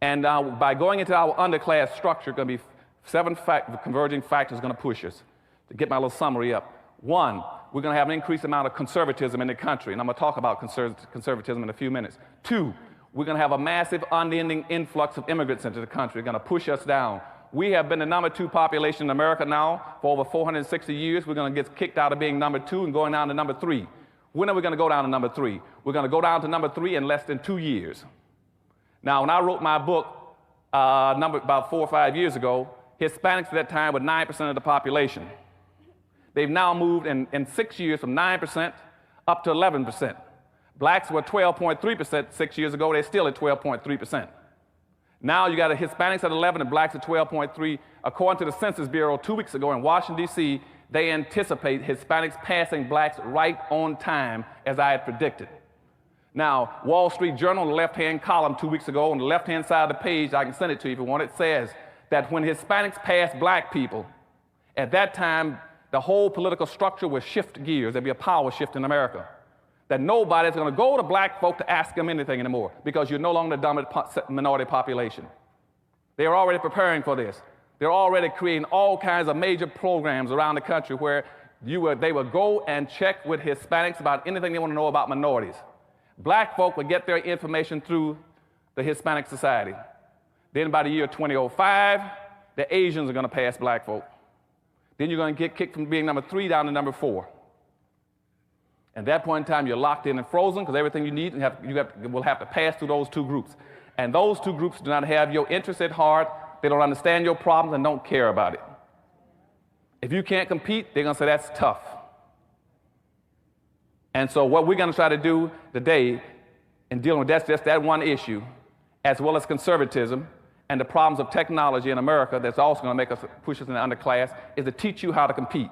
And by going into our underclass structure, going to be 7 converging factors going to push us. To get my little summary up. 1, we're going to have an increased amount of conservatism in the country, and I'm going to talk about conservatism in a few minutes. 2, we're going to have a massive, unending influx of immigrants into the country, going to push us down. We have been the number 2 population in America now for over 460 years. We're going to get kicked out of being number 2 and going down to number 3. When are we going to go down to number 3? We're going to go down to number 3 in less than 2 years. Now, when I wrote my book about 4 or 5 years ago, Hispanics at that time were 9% of the population. They've now moved in 6 years from 9% up to 11%. Blacks were 12.3% 6 years ago. They're still at 12.3%. Now you got the Hispanics at 11 and blacks at 12.3. According to the Census Bureau 2 weeks ago in Washington, D.C., they anticipate Hispanics passing blacks right on time, as I had predicted. Now, Wall Street Journal, the left-hand column 2 weeks ago, on the left-hand side of the page, I can send it to you if you want, it says that when Hispanics pass black people, at that time, the whole political structure will shift gears. There'll be a power shift in America. That nobody's going to go to black folk to ask them anything anymore because you're no longer the dominant minority population. They're already preparing for this. They're already creating all kinds of major programs around the country where they will go and check with Hispanics about anything they want to know about minorities. Black folk will get their information through the Hispanic Society. Then by the year 2005, the Asians are going to pass black folk. Then you're going to get kicked from being number 3 down to number 4. At that point in time, you're locked in and frozen because everything you need will have to pass through those 2 groups. And those 2 groups do not have your interests at heart. They don't understand your problems and don't care about it. If you can't compete, they're going to say that's tough. And so what we're going to try to do today in dealing with just that one issue, as well as conservatism and the problems of technology in America that's also going to make us push us in the underclass, is to teach you how to compete.